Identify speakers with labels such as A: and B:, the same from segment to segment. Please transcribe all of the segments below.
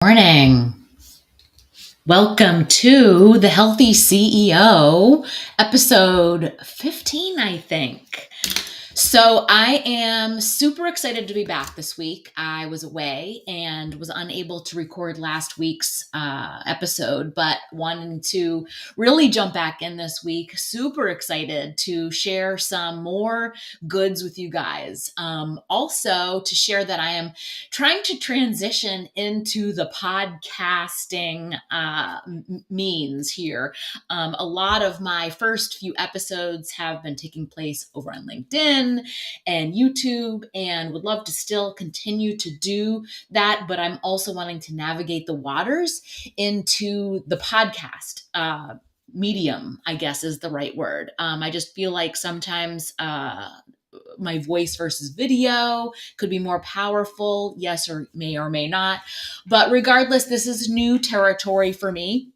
A: Morning. Welcome to the Healthy CEO, episode 15, I think. So I am super excited to be back this week. I was away and was unable to record last week's episode, but wanted to really jump back in this week. Super excited to share some more goods with you guys. Also, to share that I am trying to transition into the podcasting means here. A lot of my first few episodes have been taking place over on LinkedIn and YouTube, and would love to still continue to do that. But I'm also wanting to navigate the waters into the podcast. Medium, I guess, is the right word. I just feel like sometimes my voice versus video could be more powerful. Yes, or may not. But regardless, this is new territory for me.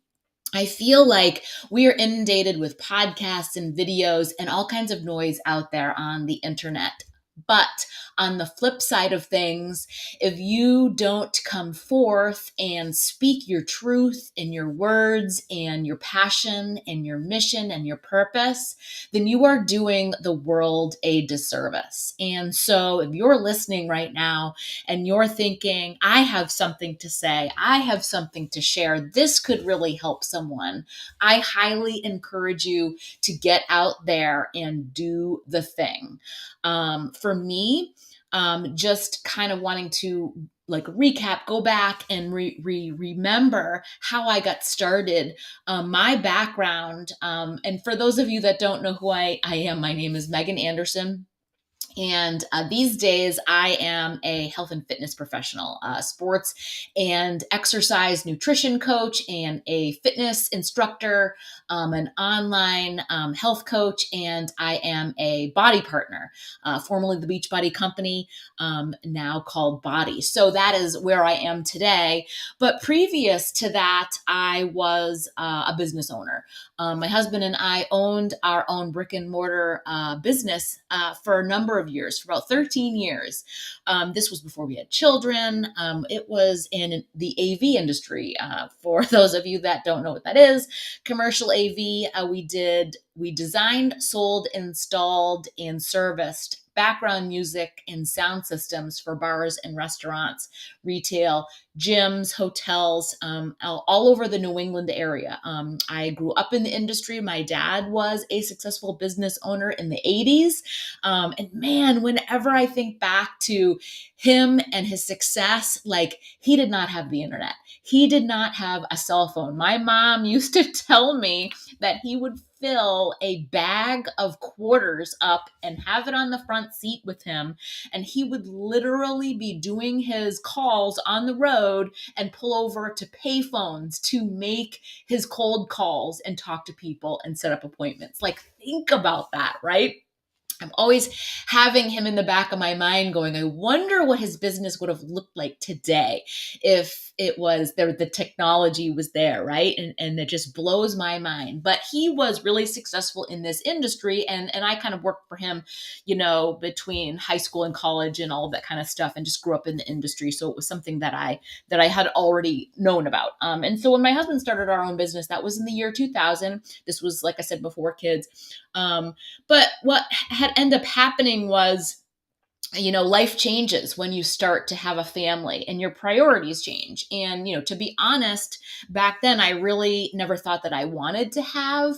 A: I feel like we are inundated with podcasts and videos and all kinds of noise out there on the internet. But on the flip side of things, if you don't come forth and speak your truth in your words and your passion and your mission and your purpose, then you are doing the world a disservice. And so if you're listening right now and you're thinking, I have something to say, I have something to share, this could really help someone, I highly encourage you to get out there and do the thing. For me, just kind of wanting to like recap, go back and remember how I got started, my background. And for those of you that don't know who I am, my name is Meggin Anderson. And these days, I am a health and fitness professional, sports and exercise nutrition coach, and a fitness instructor, an online health coach, and I am a body partner, formerly the Beachbody Company, now called Body. So that is where I am today. But previous to that, I was a business owner. My husband and I owned our own brick and mortar business for a number of years, for about 13 years. This was before we had children. It was in the AV industry. For those of you that don't know what that is, commercial AV, we designed, sold, installed, and serviced background music and sound systems for bars and restaurants, retail, gyms, hotels, all over the New England area. I grew up in the industry. My dad was a successful business owner in the 80s. And man, whenever I think back to him and his success, like he did not have the internet. He did not have a cell phone. My mom used to tell me that he would fill a bag of quarters up and have it on the front seat with him. And he would literally be doing his calls on the road and pull over to payphones to make his cold calls and talk to people and set up appointments. Like, think about that, right? I'm always having him in the back of my mind going, I wonder what his business would have looked like today if it was there, the technology was there, right? And it just blows my mind. But he was really successful in this industry. And I kind of worked for him, between high school and college and all of that kind of stuff, and just grew up in the industry. So it was something that I had already known about. And so when my husband started our own business, that was in the year 2000. This was, like I said, before kids. But what had ended up happening was, life changes when you start to have a family and your priorities change. And, to be honest, back then, I really never thought that I wanted to have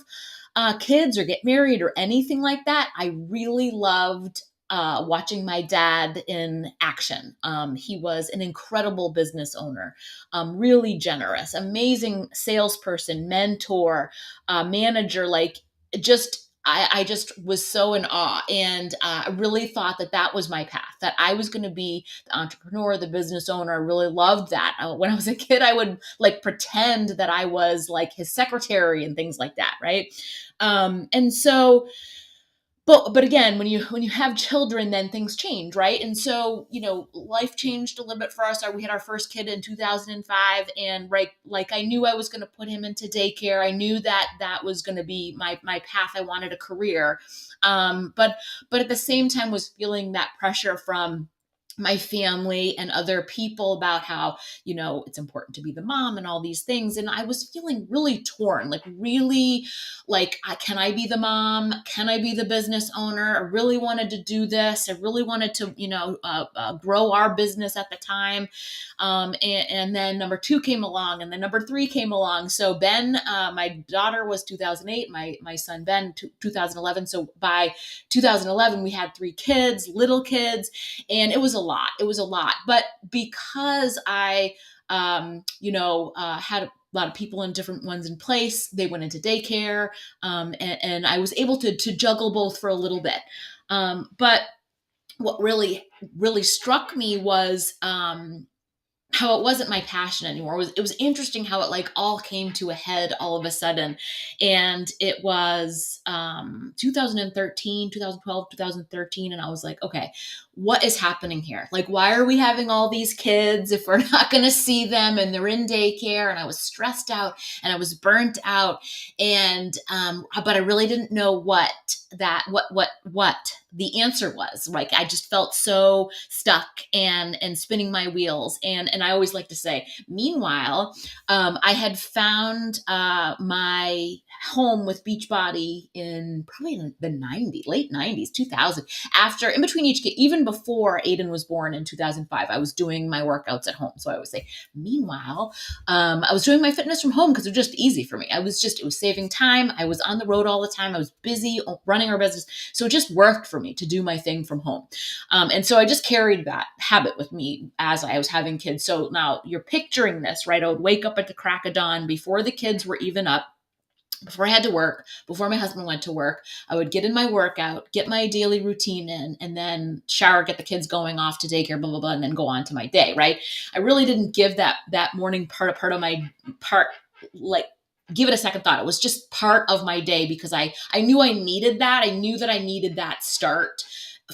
A: kids or get married or anything like that. I really loved watching my dad in action. He was an incredible business owner, really generous, amazing salesperson, mentor, manager, like just I just was so in awe, and I really thought that was my path, that I was going to be the entrepreneur, the business owner. I really loved that. When I was a kid, I would like pretend that I was like his secretary and things like that, right? And so but again, when you have children, then things change, right? And so, life changed a little bit for us. We had our first kid in 2005, and right, like I knew I was going to put him into daycare. I knew that was going to be my path. I wanted a career, but at the same time was feeling that pressure from my family and other people about how, it's important to be the mom and all these things. And I was feeling really torn, like really like, can I be the mom? Can I be the business owner? I really wanted to do this. I really wanted to, grow our business at the time. And then number two came along, and then number three came along. So Ben, my daughter was 2008, my son Ben, 2011. So by 2011, we had three kids, little kids, and it was a lot. It was a lot. But because I, had a lot of people in different ones in place, they went into daycare, and I was able to juggle both for a little bit. But what really, really struck me was, how it wasn't my passion anymore. It was interesting how it like all came to a head all of a sudden. And it was 2013, 2012, 2013. And I was like, okay, what is happening here? Like, why are we having all these kids if we're not going to see them and they're in daycare? And I was stressed out and I was burnt out. And, but I really didn't know what the answer was. Like, I just felt so stuck and spinning my wheels. And I always like to say, meanwhile, I had found my home with Beachbody in probably the late 90s, 2000. After, in between each kid, even before Aiden was born in 2005, I was doing my workouts at home. So I would say, meanwhile, I was doing my fitness from home because it was just easy for me. It was saving time. I was on the road all the time. I was busy running our business. So it just worked for me to do my thing from home. And so I just carried that habit with me as I was having kids. So now you're picturing this, right? I would wake up at the crack of dawn before the kids were even up, before I had to work, before my husband went to work. I would get in my workout, get my daily routine in, and then shower, get the kids going off to daycare, blah, blah, blah, and then go on to my day, right? I really didn't give that morning part of my part, like, give it a second thought. It was just part of my day because I knew I needed that. I knew that I needed that start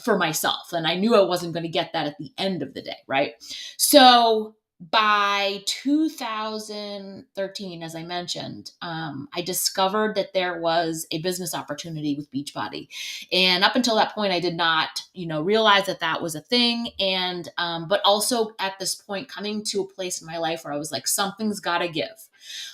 A: for myself. And I knew I wasn't going to get that at the end of the day, right? So by 2013, as I mentioned, I discovered that there was a business opportunity with Beachbody. And up until that point, I did not, realize that that was a thing. And, but also at this point, coming to a place in my life where I was like, something's got to give.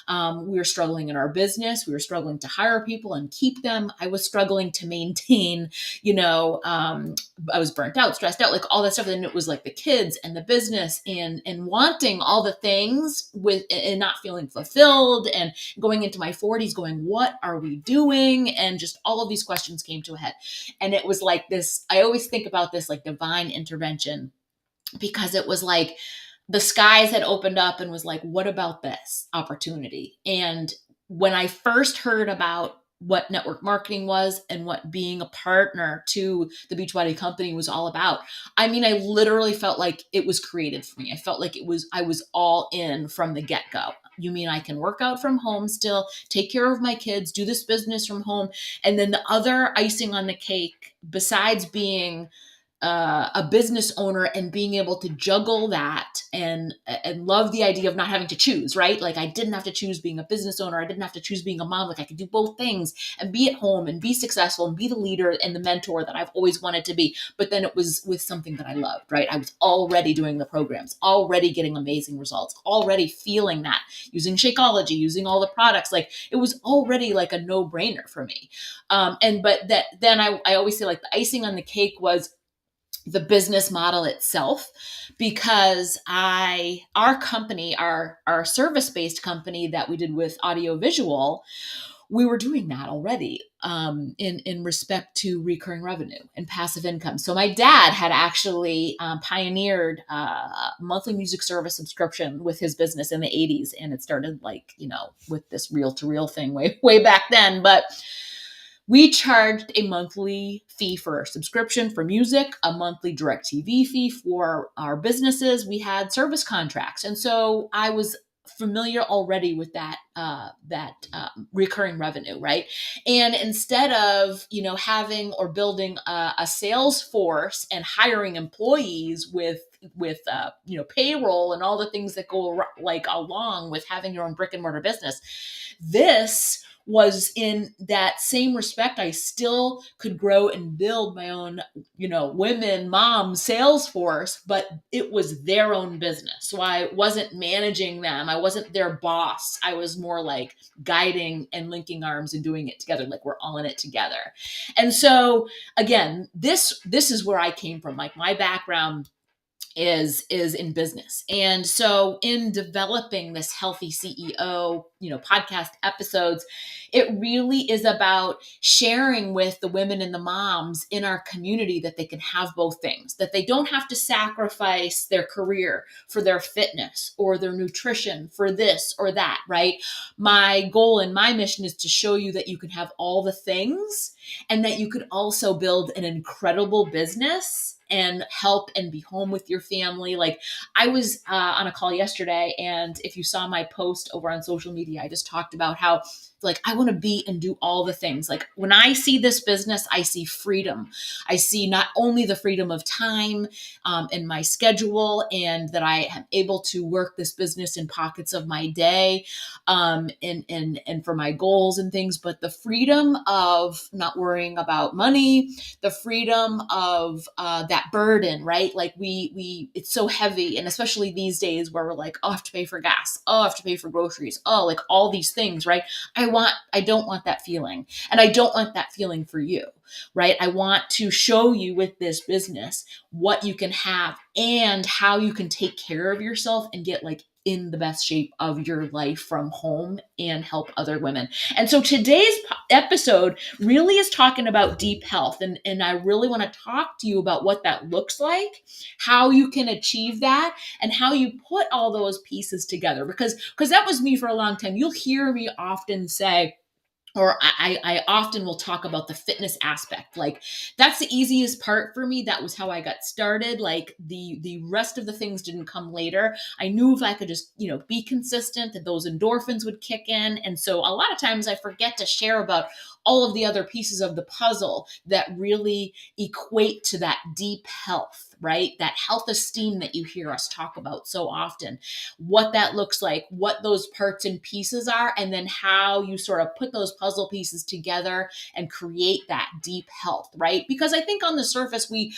A: We were struggling in our business. We were struggling to hire people and keep them. I was struggling to maintain, I was burnt out, stressed out, like all that stuff. And it was like the kids and the business and wanting all the things and not feeling fulfilled, and going into my 40s going, what are we doing? And just all of these questions came to a head. And it was like this, I always think about this like divine intervention, because it was like the skies had opened up and was like, what about this opportunity? And when I first heard about what network marketing was and what being a partner to the Beachbody company was all about, I mean, I literally felt like it was created for me. I felt like I was all in from the get-go. You mean I can work out from home still, take care of my kids, do this business from home? And then the other icing on the cake, besides being a business owner and being able to juggle that and love the idea of not having to choose, right? Like, I didn't have to choose being a business owner. I didn't have to choose being a mom. Like, I could do both things and be at home and be successful and be the leader and the mentor that I've always wanted to be. But then it was with something that I loved, right? I was already doing the programs, already getting amazing results, already feeling that, using Shakeology, using all the products. Like, it was already like a no-brainer for me. Then I always say, like, the icing on the cake was the business model itself, because our company, our service-based company that we did with audio visual, we were doing that already, in respect to recurring revenue and passive income. So my dad had actually pioneered monthly music service subscription with his business in the 80s. And it started like, with this reel-to-reel thing way back then. But we charged a monthly fee for subscription for music, a monthly DirecTV fee for our businesses. We had service contracts. And so I was familiar already with that recurring revenue, right? And instead of, having or building a sales force and hiring employees with payroll and all the things that go like along with having your own brick and mortar business, this was in that same respect, I still could grow and build my own, women, mom sales force, but it was their own business. So I wasn't managing them. I wasn't their boss. I was more like guiding and linking arms and doing it together. Like we're all in it together. And so again, this is where I came from. Like my background is in business. And so in developing this healthy CEO, podcast episodes, it really is about sharing with the women and the moms in our community that they can have both things, that they don't have to sacrifice their career for their fitness or their nutrition for this or that, right? My goal and my mission is to show you that you can have all the things and that you could also build an incredible business and help and be home with your family. Like I was on a call yesterday, and if you saw my post over on social media, I just talked about how like I want to be and do all the things. Like when I see this business, I see freedom. I see not only the freedom of time in my schedule, and that I am able to work this business in pockets of my day, and for my goals and things, but the freedom of not worrying about money, the freedom of that burden, right? Like we it's so heavy, and especially these days where we're like, oh, I have to pay for gas, oh, I have to pay for groceries, oh, like all these things, right? I don't want that feeling, and I don't want that feeling for you, right? I want to show you with this business what you can have and how you can take care of yourself and get like in the best shape of your life from home and help other women. And so today's episode really is talking about deep health. And I really want to talk to you about what that looks like, how you can achieve that, and how you put all those pieces together. Because that was me for a long time. You'll hear me often say, or I often will talk about the fitness aspect. Like that's the easiest part for me. That was how I got started. Like the rest of the things didn't come later. I knew if I could just, be consistent, that those endorphins would kick in. And so a lot of times I forget to share about all of the other pieces of the puzzle that really equate to that deep health, right? That health esteem that you hear us talk about so often, what that looks like, what those parts and pieces are, and then how you sort of put those puzzle pieces together and create that deep health, right? Because I think on the surface, we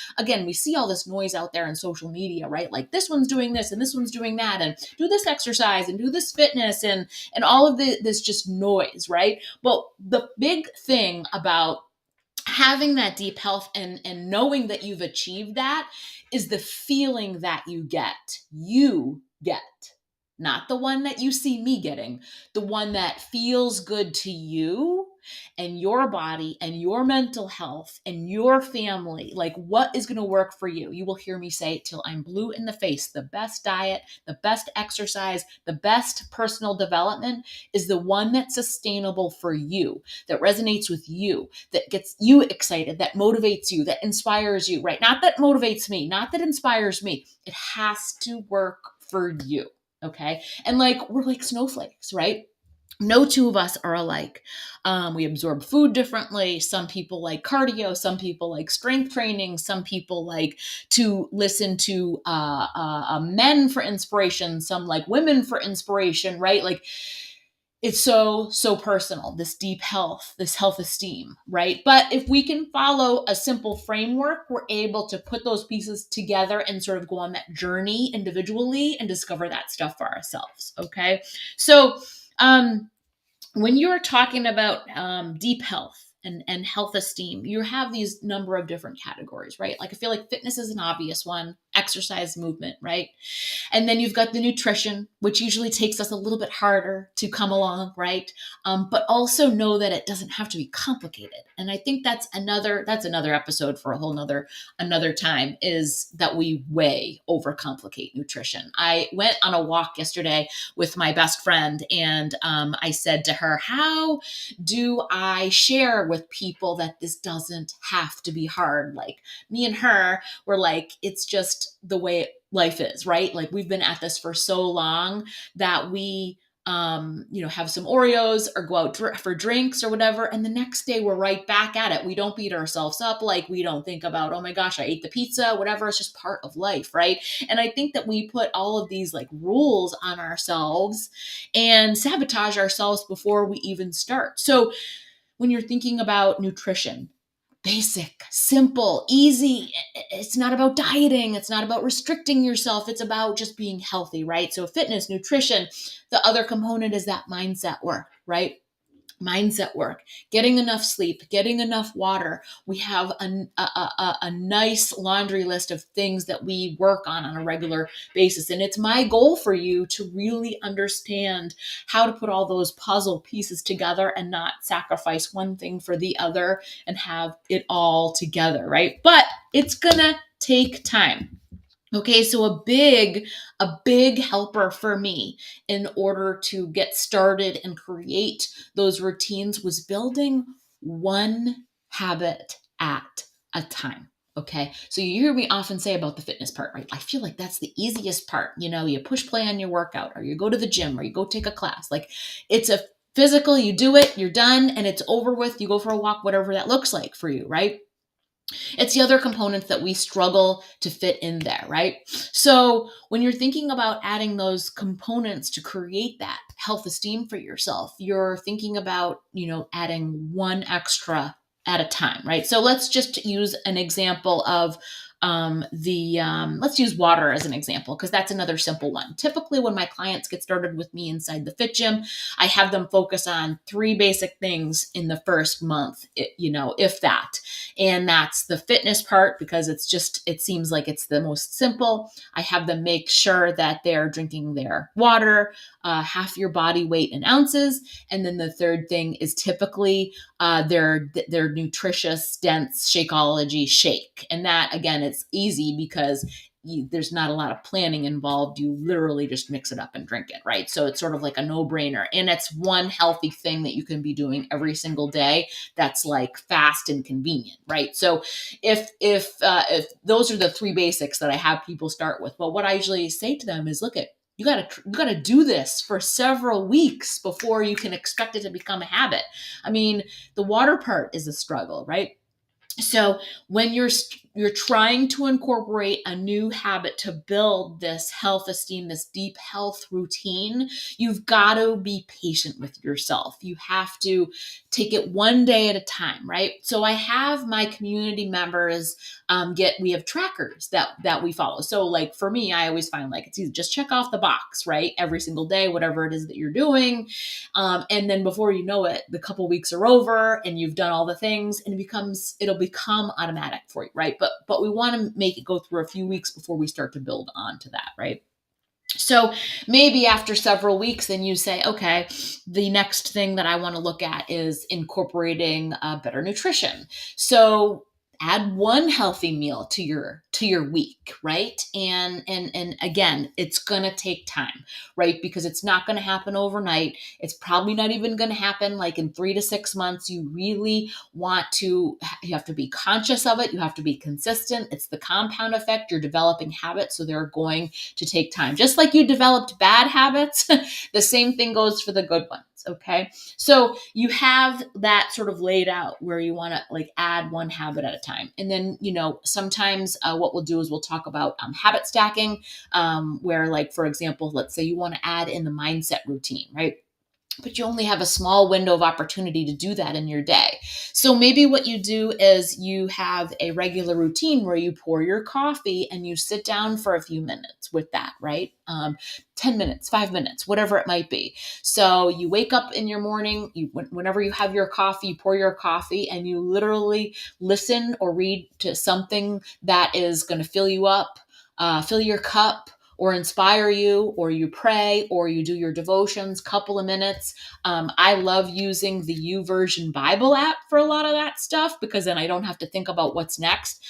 A: see all this noise out there in social media, right? Like this one's doing this and this one's doing that, and do this exercise and do this fitness and all of this just noise, right? But the big thing about having that deep health and knowing that you've achieved that is the feeling that you get, not the one that you see me getting, the one that feels good to you and your body and your mental health and your family. Like what is going to work for you? You will hear me say it till I'm blue in the face. The best diet, the best exercise, the best personal development is the one that's sustainable for you, that resonates with you, that gets you excited, that motivates you, that inspires you, right? Not that motivates me, not that inspires me. It has to work for you. Okay. And like, we're like snowflakes, right? No two of us are alike. We absorb food differently. Some people like cardio. Some people like strength training. Some people like to listen to men for inspiration. Some like women for inspiration, right? Like it's so personal, this deep health, this health esteem, right? But if we can follow a simple framework, we're able to put those pieces together and sort of go on that journey individually and discover that stuff for ourselves. Okay. So, when you're talking about deep health and health esteem, you have these number of different categories, right? Like I feel like fitness is an obvious one, exercise, movement, right? And then you've got the nutrition, which usually takes us a little bit harder to come along, right? But also know that it doesn't have to be complicated. And I think that's another episode for a whole another time, is that we way overcomplicate nutrition. I went on a walk yesterday with my best friend, and I said to her, how do I share with people that this doesn't have to be hard? Like me and her were like, it's just the way life is, right? Like we've been at this for so long that we have some Oreos or go out for drinks or whatever. And the next day we're right back at it. We don't beat ourselves up. Like, we don't think about, oh my gosh, I ate the pizza, whatever. It's just part of life, right? And I think that we put all of these like rules on ourselves and sabotage ourselves before we even start. So when you're thinking about nutrition, basic, simple, easy. It's not about dieting. It's not about restricting yourself. It's about just being healthy, right? So fitness, nutrition, the other component is that mindset work, right? Mindset work, getting enough sleep, getting enough water. We have a nice laundry list of things that we work on a regular basis. And it's my goal for you to really understand how to put all those puzzle pieces together and not sacrifice one thing for the other and have it all together, right? But it's gonna take time. Okay, so a big helper for me in order to get started and create those routines was building one habit at a time. Okay, so you hear me often say about the fitness part, right? I feel like that's the easiest part. You push play on your workout, or you go to the gym, or you go take a class. Like, it's a physical, you do it, you're done, and it's over with. You go for a walk, whatever that looks like for you, right? It's the other components that we struggle to fit in there, right? So when you're thinking about adding those components to create that health esteem for yourself, you're thinking about, adding one extra at a time, right? So let's just use an example of let's use water as an example, because that's another simple one. Typically, when my clients get started with me inside the Fit Gym, I have them focus on three basic things in the first month, if that. And that's the fitness part, because it seems like it's the most simple. I have them make sure that they're drinking their water, half your body weight in ounces. And then the third thing is typically their nutritious, dense Shakeology shake. And that, again, it's easy because there's not a lot of planning involved. You literally just mix it up and drink it, right? So it's sort of like a no-brainer. And it's one healthy thing that you can be doing every single day that's like fast and convenient, right? So if those are the three basics that I have people start with, but what I usually say to them is, look, you gotta do this for several weeks before you can expect it to become a habit. I mean, the water part is a struggle, right? So when you're trying to incorporate a new habit to build this health esteem, this deep health routine, you've got to be patient with yourself. You have to take it one day at a time, right? So I have my community members we have trackers that we follow. So like for me, I always find like it's easy, just check off the box, right? Every single day, whatever it is that you're doing. And then before you know it, the couple weeks are over and you've done all the things, and it'll become automatic for you, right? But we want to make it go through a few weeks before we start to build onto that, right? So maybe after several weeks, then you say, okay, the next thing that I want to look at is incorporating better nutrition. So add one healthy meal to your week, right? And again, it's going to take time, right? Because it's not going to happen overnight. It's probably not even going to happen like in 3 to 6 months. You have to be conscious of it. You have to be consistent. It's the compound effect. You're developing habits, so they're going to take time. Just like you developed bad habits, the same thing goes for the good ones. Okay. So you have that sort of laid out where you want to like add one habit at a time. And then, sometimes what we'll do is we'll talk about habit stacking, where like, for example, let's say you want to add in the mindset routine, right? But you only have a small window of opportunity to do that in your day. So maybe what you do is you have a regular routine where you pour your coffee and you sit down for a few minutes with that, right? 10 minutes, 5 minutes, whatever it might be. So you wake up in your morning, whenever you have your coffee, you pour your coffee and you literally listen or read to something that is going to fill you up, fill your cup, or inspire you, or you pray, or you do your devotions, couple of minutes. I love using the YouVersion Bible app for a lot of that stuff, because then I don't have to think about what's next.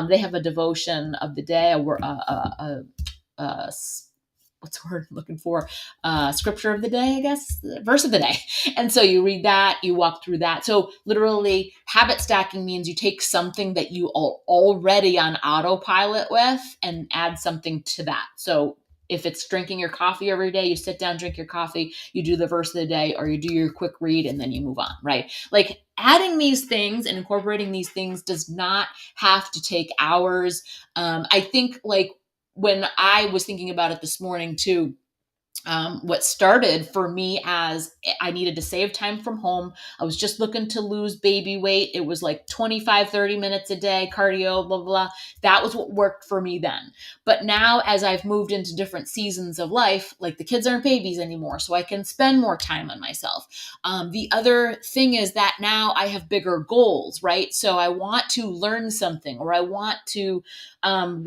A: They have a devotion of the day, what's the word I'm looking for? Scripture of the day, I guess, verse of the day. And so you read that, you walk through that. So literally habit stacking means you take something that you are already on autopilot with and add something to that. So If it's drinking your coffee every day, you sit down, drink your coffee, you do the verse of the day, or you do your quick read and then you move on, right? Like adding these things and incorporating these things does not have to take hours. I think like when I was thinking about it this morning too, what started for me as I needed to save time from home. I was just looking to lose baby weight. It was like 25, 30 minutes a day, cardio, blah, blah, blah. That was what worked for me then. But now, as I've moved into different seasons of life, like the kids aren't babies anymore, so I can spend more time on myself. The other thing is that now I have bigger goals, right? So I want to learn something, or I want to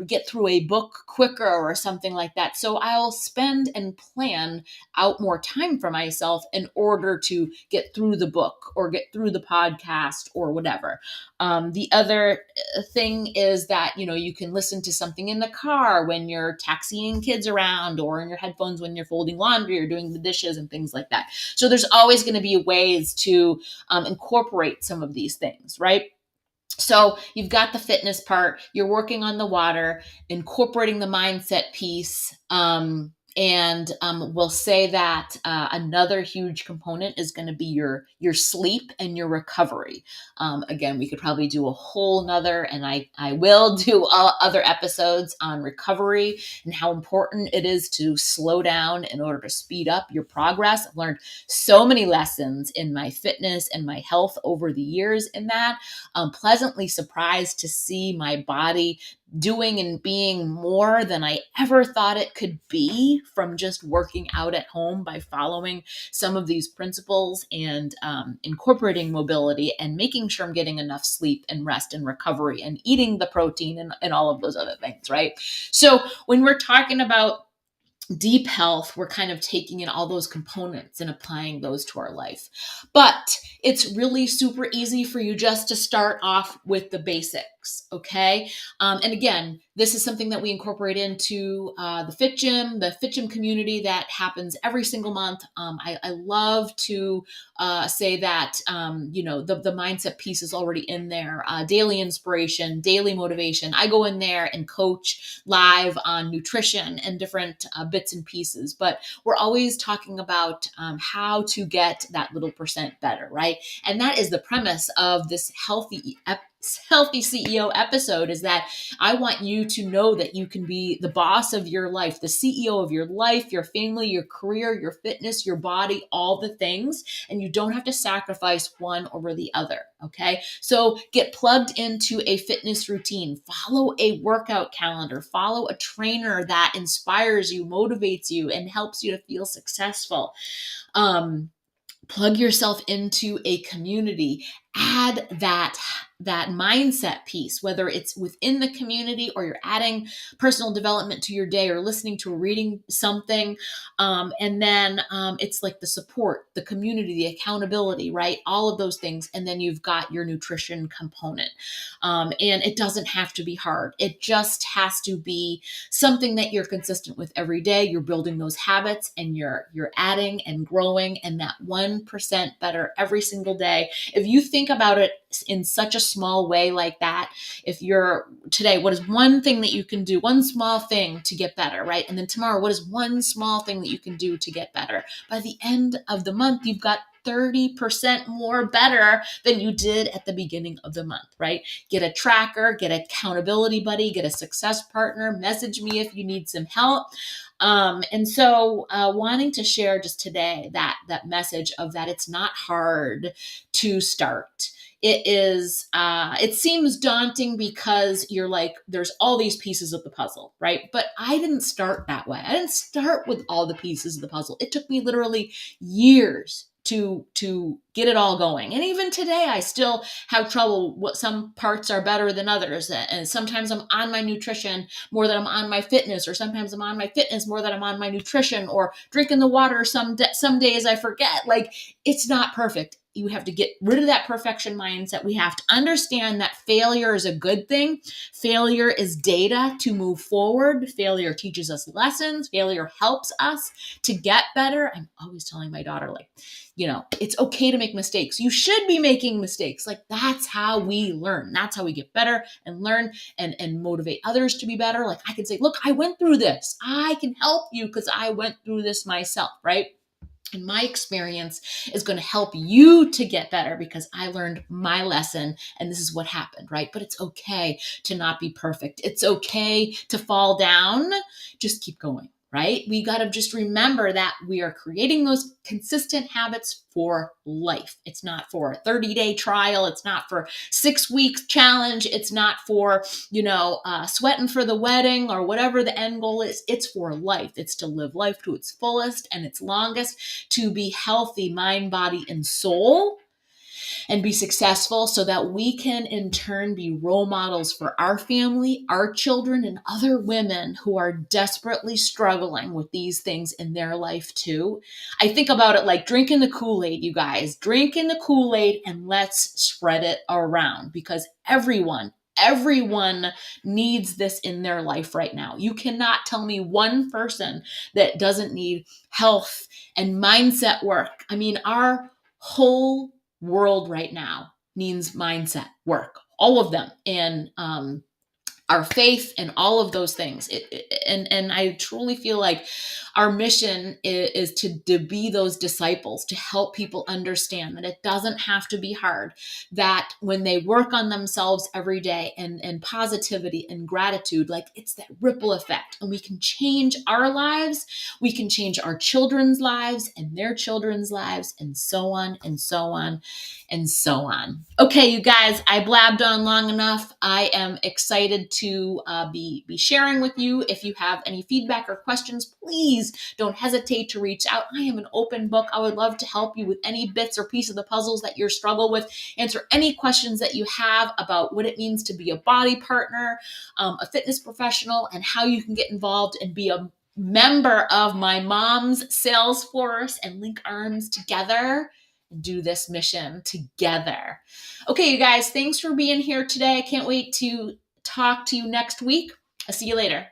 A: get through a book quicker or something like that. So I'll spend and plan out more time for myself in order to get through the book or get through the podcast or whatever. The other thing is that, you know, you can listen to something in the car when you're taxiing kids around, or in your headphones when you're folding laundry or doing the dishes and things like that. So there's always going to be ways to incorporate some of these things, right? So you've got the fitness part, you're working on the water, incorporating the mindset piece. And we'll say that another huge component is going to be your sleep and your recovery. Again, we could probably do a whole nother, and I will do other episodes on recovery and how important it is to slow down in order to speed up your progress. I've learned so many lessons in my fitness and my health over the years in that. I'm pleasantly surprised to see my body doing and being more than I ever thought it could be from just working out at home by following some of these principles and incorporating mobility and making sure I'm getting enough sleep and rest and recovery and eating the protein and all of those other things, right? So when we're talking about deep health, we're kind of taking in all those components and applying those to our life. But it's really super easy for you just to start off with the basics, okay? And again, this is something that we incorporate into the Fit Gym community that happens every single month. I love to say that, you know, the mindset piece is already in there. Daily inspiration, daily motivation. I go in there and coach live on nutrition and different bits and pieces, but we're always talking about how to get that little percent better, right? And that is the premise of this healthy CEO episode, is that I want you to know that you can be the boss of your life, the CEO of your life, your family, your career, your fitness, your body, all the things, and you don't have to sacrifice one over the other, okay? So get plugged into a fitness routine, follow a workout calendar, follow a trainer that inspires you, motivates you, and helps you to feel successful. Plug yourself into a community, add that mindset piece, whether it's within the community or you're adding personal development to your day or listening to reading something. And then it's like the support, the community, the accountability, right? All of those things. And then you've got your nutrition component. And it doesn't have to be hard. It just has to be something that you're consistent with every day. You're building those habits and you're adding and growing, and that 1% better every single day. If you think about it in such a small way like that, if you're today, what is one thing that you can do, one small thing to get better, right? And then tomorrow, what is one small thing that you can do to get better? By the end of the month, you've got 30% more better than you did at the beginning of the month, right? Get a tracker, get an accountability buddy, get a success partner, message me if you need some help. And so wanting to share just today that message of that it's not hard to start. It seems daunting because you're like, there's all these pieces of the puzzle, right? But I didn't start that way. I didn't start with all the pieces of the puzzle. It took me literally years to get it all going. And even today, I still have trouble. What some parts are better than others. And sometimes I'm on my nutrition more than I'm on my fitness, or sometimes I'm on my fitness more than I'm on my nutrition, or drinking the water. Some days I forget. Like, it's not perfect. You have to get rid of that perfection mindset. We have to understand that failure is a good thing. Failure is data to move forward. Failure teaches us lessons. Failure helps us to get better. I'm always telling my daughter, like, it's okay to make mistakes. You should be making mistakes. Like, that's how we learn. That's how we get better and learn and motivate others to be better. Like, I can say, look, I went through this. I can help you because I went through this myself, right? And my experience is going to help you to get better because I learned my lesson and this is what happened, right? But it's okay to not be perfect. It's okay to fall down. Just keep going, right? We got to just remember that we are creating those consistent habits for life. It's not for a 30-day trial. It's not for 6 weeks challenge. It's not for, sweating for the wedding or whatever the end goal is. It's for life. It's to live life to its fullest and its longest, to be healthy, mind, body, and soul, and be successful so that we can in turn be role models for our family, our children, and other women who are desperately struggling with these things in their life too. I think about it like drinking the Kool-Aid, you guys. Drinking the Kool-Aid and let's spread it around because everyone needs this in their life right now. You cannot tell me one person that doesn't need health and mindset work. I mean, our whole world right now needs mindset work, all of them, and our faith and all of those things. And I truly feel like our mission is to be those disciples, to help people understand that it doesn't have to be hard, that when they work on themselves every day and positivity and gratitude, like it's that ripple effect and we can change our lives, we can change our children's lives and their children's lives and so on and so on and so on. Okay, you guys, I blabbed on long enough. I am excited to be sharing with you. If you have any feedback or questions, please don't hesitate to reach out. I am an open book. I would love to help you with any bits or piece of the puzzles that you struggle with, answer any questions that you have about what it means to be a body partner, a fitness professional, and how you can get involved and be a member of my mom's sales force and link arms together and do this mission together. Okay, you guys, thanks for being here today. I can't wait to talk to you next week. I'll see you later.